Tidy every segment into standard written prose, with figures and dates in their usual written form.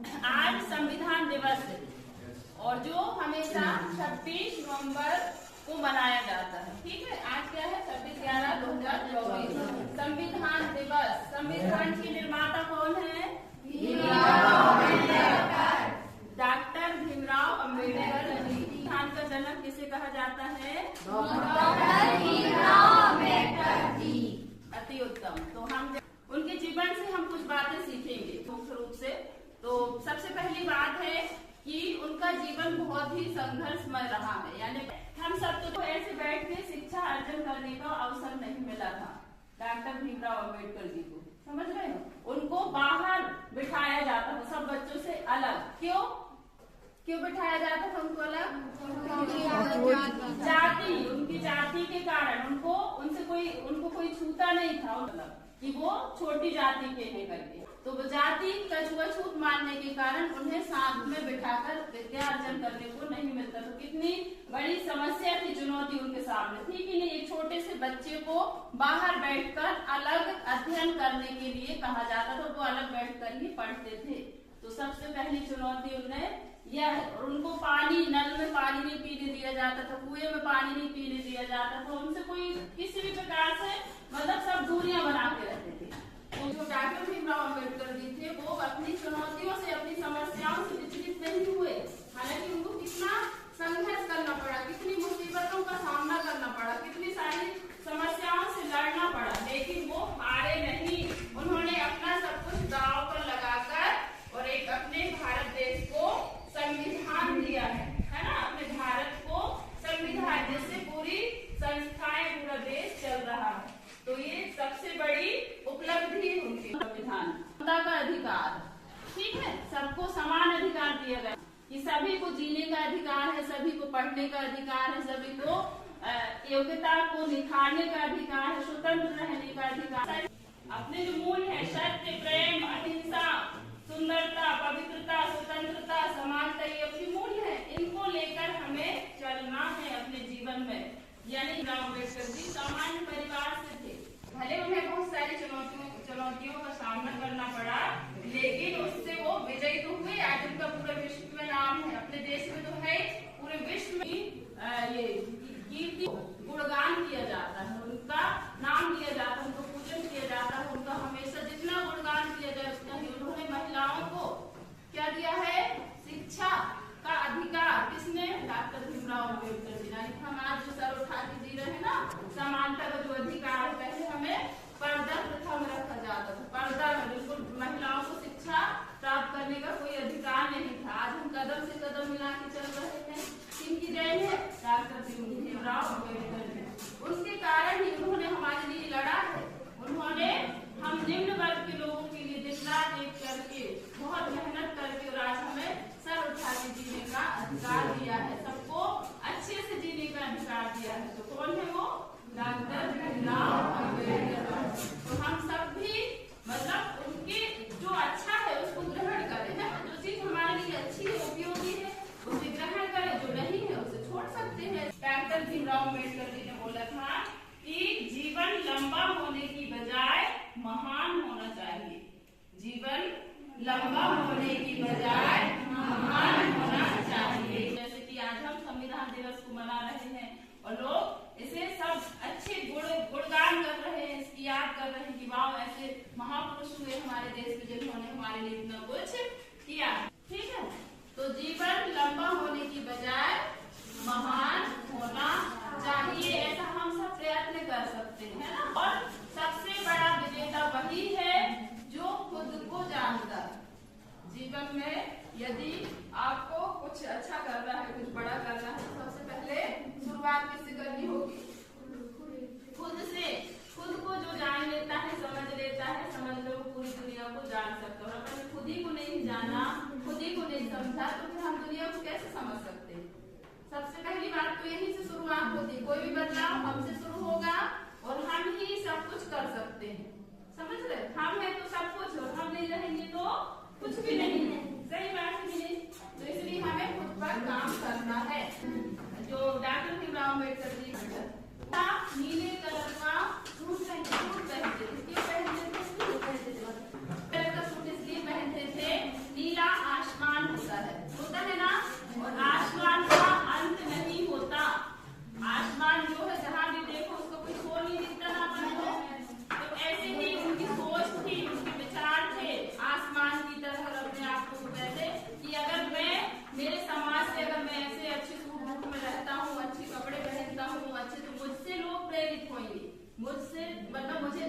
आज संविधान दिवस है और जो हमेशा 26 नवंबर को मनाया जाता है। ठीक है, आज क्या है? 26/11/2024 संविधान दिवस। संविधान के निर्माता कौन है? डॉक्टर भीमराव अम्बेडकर जी। संविधान का जनक किसे कहा जाता है? डॉक्टर भीमराव अम्बेडकर जी। अति उत्तम। तो हम उनके जीवन से हम कुछ बातें सीखेंगे मुख्य रूप से। तो सबसे पहली बात है कि उनका जीवन बहुत ही संघर्षमय रहा है, यानी हम सबको तो ऐसे बैठ के शिक्षा अर्जन करने का अवसर नहीं मिला था डॉक्टर भीमराव अम्बेडकर जी को, समझ रहे हो? उनको बाहर बिठाया जाता था सब बच्चों से अलग। क्यों बिठाया जाता था उनको अलग? जाति, उनकी जाति के कारण उनको कोई छूता नहीं था, मतलब कि वो छोटी जाति के हैं करके। तो वो जाति का छुआछूत मानने के कारण उन्हें साथ में बिठाकर विद्या अर्जन करने को नहीं मिलता। तो कितनी बड़ी समस्या थी, चुनौती उनके सामने थी कि नहीं, एक छोटे से बच्चे को बाहर बैठकर अलग अध्ययन करने के लिए कहा जाता था, वो अलग बैठकर ही पढ़ते थे। तो सबसे पहली चुनौती उन्हें यह, उनको पानी, नल में पानी नहीं पीने दिया जाता था, कुएं में पानी नहीं पीने दिया जाता था, उनसे कोई किसी भी प्रकार से मतलब सब दूरियां बना के रहते थे। तो जो डॉक्टर भीमराव अम्बेडकर जी थे वो अपनी चुनौतियों से, अपनी समस्याओं से विचलित नहीं हुए। हालांकि उनको कितना संघर्ष करना पड़ा, कितनी मुसीबतों का सामना करना पड़ा, कितनी सारी समस्याओं से लड़ना पड़ा, लेकिन वो हारे नहीं। उन्होंने अपना सब कुछ दांव पर लगाकर और एक अपने भारत देश को संविधान दिया है ना, अपने भारत को संविधान, जिससे पूरी संस्थाएं, पूरा देश चल रहा है। तो ये सबसे बड़ी उपलब्धि है उनकी। संविधान जनता का अधिकार, ठीक है, सबको समान अधिकार दिया गया कि सभी को जीने का अधिकार है, सभी को पढ़ने का अधिकार है, सभी को योग्यता को निखारने का अधिकार है, स्वतंत्र रहने का अधिकार। अपने जो मूल है सत्य, प्रेम, अहिंसा, सुंदरता, पवित्रता, स्वतंत्रता, समानता, ये अपनी मूल है। इनको लेकर हमें चलना है अपने जीवन में। यानी भीमराव अम्बेडकर जी सामान्य परिवार से थे, भले उन्हें बहुत सारी चुनौतियों का सामना करना पड़ा, लेकिन उससे वो विजयी तो हुए। आज उनका पूरे विश्व में नाम है, अपने देश में तो है, पूरे विश्व में ये कीर्ति, गुणगान किया जाता है, उनका नाम लिया जाता है, उनको पूजन किया जाता है, उनका हमेशा जितना गुणगान किया जाए उतना ही। उन्होंने महिलाओं को क्या दिया है? शिक्षा का अधिकार। किसने? डॉक्टर भीमराव अम्बेडकर जी। हम आज जो सर उठा के जी रहे हैं ना, समानता का जो अधिकार है, पहले हमें पर्दा प्रथा में रखा जाता था, पर्दा में बिल्कुल महिलाओं को शिक्षा प्राप्त करने का कोई अधिकार नहीं था। आज हम कदम से कदम मिला के चल रहे हैं। किनकी जय है? डॉक्टर भीमराव अम्बेडकर जी। उनके कारण ही उन्होंने हमारे लिए लड़ा है। उन्होंने हम निम्न वर्ग के लोगों के लिए दिन रात एक करके, बहुत मेहनत करके, और आज हमें सर उठा के जीने का अधिकार दिया है, सबको अच्छे से जीने का अधिकार दिया है। तो कौन है वो? डॉक्टर भीमराव अम्बेडकर। तो हम सब भी मतलब उनके जो अच्छा है उसको ग्रहण करें, है, जो चीज हमारे लिए अच्छी है, उपयोगी है, उसे ग्रहण करें, जो नहीं है उसे छोड़ सकते हैं। डॉक्टर भीमराव अम्बेडकर जी ने बोला था कि जीवन लंबा होने की बजाय महान होना चाहिए। जीवन लंबा होने की बजाय महान होना चाहिए। जैसे कि आज हम संविधान दिवस को मना रहे हैं और लोग इसे सब अच्छे गुणगान कर रहे हैं, इसकी याद कर रहे हैं कि वाह, ऐसे महापुरुष हुए हमारे देश में जिन्होंने हमारे लिए इतना कुछ किया। ठीक है, तो जीवन लंबा होने की बजाय महान होना चाहिए, ऐसा हम सब प्रयत्न कर सकते हैं, है ना। और सबसे बड़ा विजेता वही है जो खुद को जानता है। जीवन में यदि आपको कुछ अच्छा करना है, कुछ बड़ा करना है, तो सबसे पहले शुरुआत किससे करनी होगी? खुद से। खुद को जो जान लेता है, समझ लेता है, समझ लो पूरी दुनिया को जान सकता है। अपने खुद ही को नहीं जाना, खुद ही को नहीं समझा, तो फिर हम दुनिया को कैसे समझ सकते हैं? सबसे पहली बात तो यही से शुरुआत होती है। कोई भी बदलाव हमसे शुरू होगा और हम ही सब कुछ कर सकते हैं, समझ रहे? हम है तो सब कुछ, और हम नहीं रहेंगे तो कुछ भी नहीं है। सही बात है कि नहीं? तो इसलिए हमें खुद पर काम करना है। जो डॉक्टर भीमराव अम्बेडकर जी नीले कलर का सूट पहनते थे। क्यों पहनते थे? सूट इसलिए पहनते थे, नीला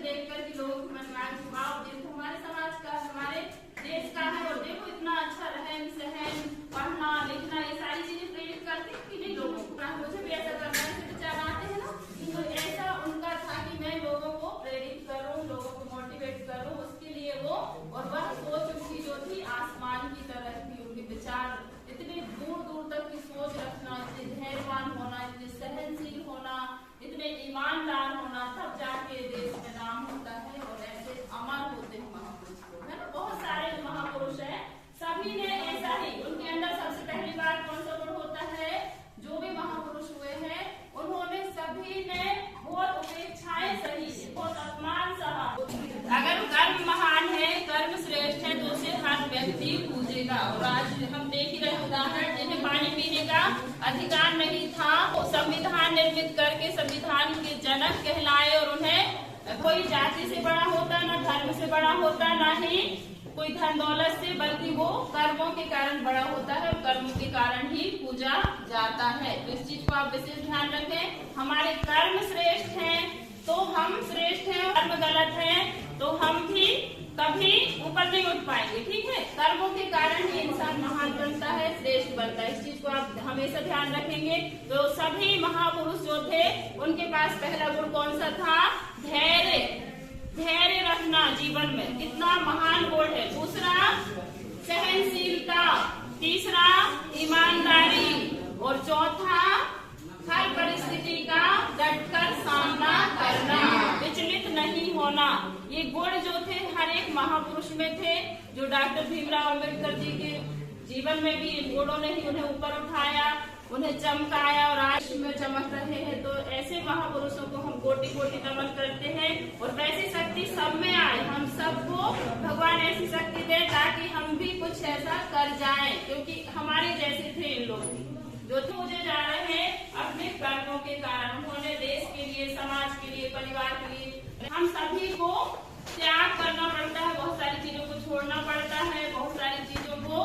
देखकर कि लोगों के मन में आए कि वाह देखो हमारे समाज का, हमारे देश का है, और देखो इतना अच्छा रहन सहन, पढ़ना लिखना, ये सारी चीजें प्रेरित करती कि नहीं लोगों को। मुझे भी ऐसा करना है, विचार आते हैं ना, तो ऐसा उनका था कि मैं लोगों को प्रेरित करूं, लोगों को मोटिवेट करूं, उसके लिए वो, और वह सोच उनकी जो थी आसमान की तरह थी, उनके विचार इतने दूर दूर तक की सोच रखना, इतने धैर्यवान होना, इतने सहनशील होना, इतने ईमानदार होना, तब जाके देश में नाम होता है और ऐसे अमर होते हैं महापुरुष लोग, है ना। बहुत सारे महापुरुष हैं, सभी ने ऐसा ही, उनके अंदर सबसे पहली बात कौन सा गुण होता है, जो भी महापुरुष हुए हैं उन्होंने सभी ने बहुत उपेक्षाएं सही, बहुत अपमान सहा। अगर कर्म महान है, कर्म श्रेष्ठ है, तो उसे हर व्यक्ति पूजेगा। और आज हम देख ही रहे उदाहरण, जिन्हें पानी पीने का अधिकार नहीं था, वो संविधान निर्मित करके संविधान के जनक कहलाए, और उन्हें कोई जाति से बड़ा होता, ना धर्म से बड़ा होता, ना ही कोई धन दौलत से, बल्कि वो कर्मों के कारण बड़ा होता है, और कर्मों के कारण ही पूजा जाता है। तो इस चीज को आप विशेष ध्यान रखें। हमारे कर्म श्रेष्ठ हैं तो हम श्रेष्ठ हैं, कर्म गलत है तो हम भी कभी ऊपर नहीं उठ पाएंगे, ठीक है। कर्मों के कारण ही इंसान महान बनता है, श्रेष्ठ बनता है, इस चीज को आप हमेशा ध्यान रखेंगे। तो सभी महापुरुष जो थे उनके पास पहला गुण कौन सा था, धैर्य, धैर्य रखना जीवन में, कितना महान गुण है। दूसरा सहनशीलता, तीसरा ईमानदारी, और चौथा हर परिस्थिति का डटकर सामना करना, विचलित नहीं होना। ये गुण जो थे हर एक महापुरुष में थे, जो डॉक्टर भीमराव अम्बेडकर जी के जीवन में भी इन गुणों ने ही उन्हें ऊपर उठाया, उन्हें चमकाया, और आज में चमक रहे हैं। तो ऐसे महापुरुषों को हम कोटि कोटि नमन करते हैं, और वैसी शक्ति सब में आए, हम सबको भगवान ऐसी शक्ति दे ताकि हम भी कुछ ऐसा कर जाएं, क्योंकि हमारे जैसे थे इन लोग जो मुझे जा रहे हैं अपने कर्मों के कारण। उन्होंने देश के लिए, समाज के लिए, परिवार के लिए, हम सभी को त्याग करना पड़ता है, बहुत सारी चीजों को छोड़ना पड़ता है, बहुत सारी चीजों को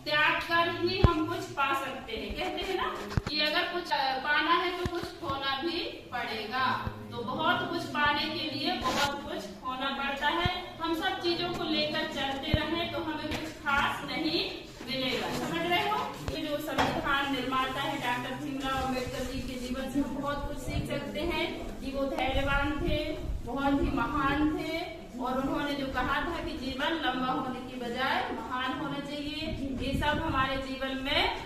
त्याग कर ही हम कुछ पा सकते हैं। कहते हैं ना कि अगर कुछ पाना है तो कुछ खोना भी पड़ेगा, तो बहुत कुछ पाने के लिए बहुत कुछ खोना पड़ता है। हम सब चीजों को लेकर चलते रहें तो हमें कुछ खास नहीं मिलेगा, समझ रहे हो। ये जो संविधान निर्माता है डॉक्टर भीमराव अम्बेडकर जी के जीवन से हम बहुत कुछ सीख सकते हैं कि वो धैर्यवान थे, बहुत ही महान थे, और उन्होंने जो कहा था कि जीवन लंबा होने की बजाय महान होना चाहिए, ये सब हमारे जीवन में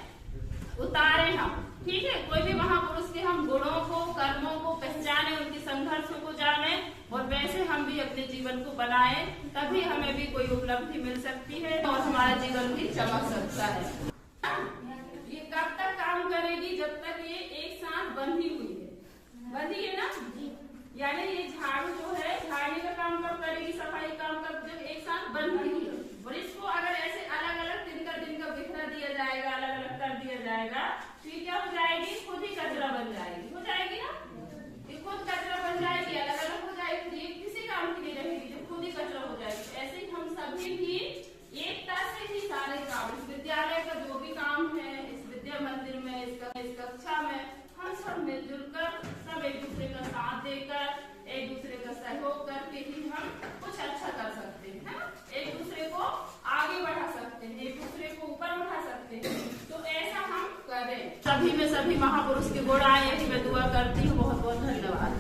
उतारे हम, ठीक है। कोई भी महापुरुष के हम गुणों को, कर्मों को पहचाने, उनके संघर्षों को जाने, और वैसे हम भी अपने जीवन को बनाएं, तभी हमें भी कोई उपलब्धि मिल सकती है और हमारा जीवन भी चमक सकता है। ये कब तक काम करेगी, जब तक ये एक साथ बंधी हुई है, बंधी है ना, यानी ये झाड़ू जो है झाड़ने का काम कब करेगी, सफाई काम कब, जब एक साथ बंधी हुई है। और इसको अगर ऐसे अलग अलग दिन का बिखरा दिया जाएगा, अलग अलग कर दिया जाएगा, तो ये क्या हो जाएगी, खुद ही कचरा बन जाएगी, हो जाएगी ना, ये खुद कचरा बन जाएगी, अलग अलग हो जाएगी, ये किसी काम की नहीं रहेगी, जब खुद ही कचरा हो जाएगी। ऐसे ही हम सभी भी एकता से ही सारे काम, इस विद्यालय का जो भी काम है, इस विद्या मंदिर में, इस कक्षा में, हम सब मिलजुल कर, सब एक दूसरे का साथ देकर, एक दूसरे का सहयोग करके ही हम कुछ अच्छा कर सकते हैं, है ना? एक दूसरे को आगे बढ़ा सकते हैं, एक दूसरे को ऊपर उठा सकते हैं। तो ऐसा हम करें, सभी में सभी महापुरुष के गुण आए, यही मैं दुआ करती हूँ। बहुत बहुत धन्यवाद।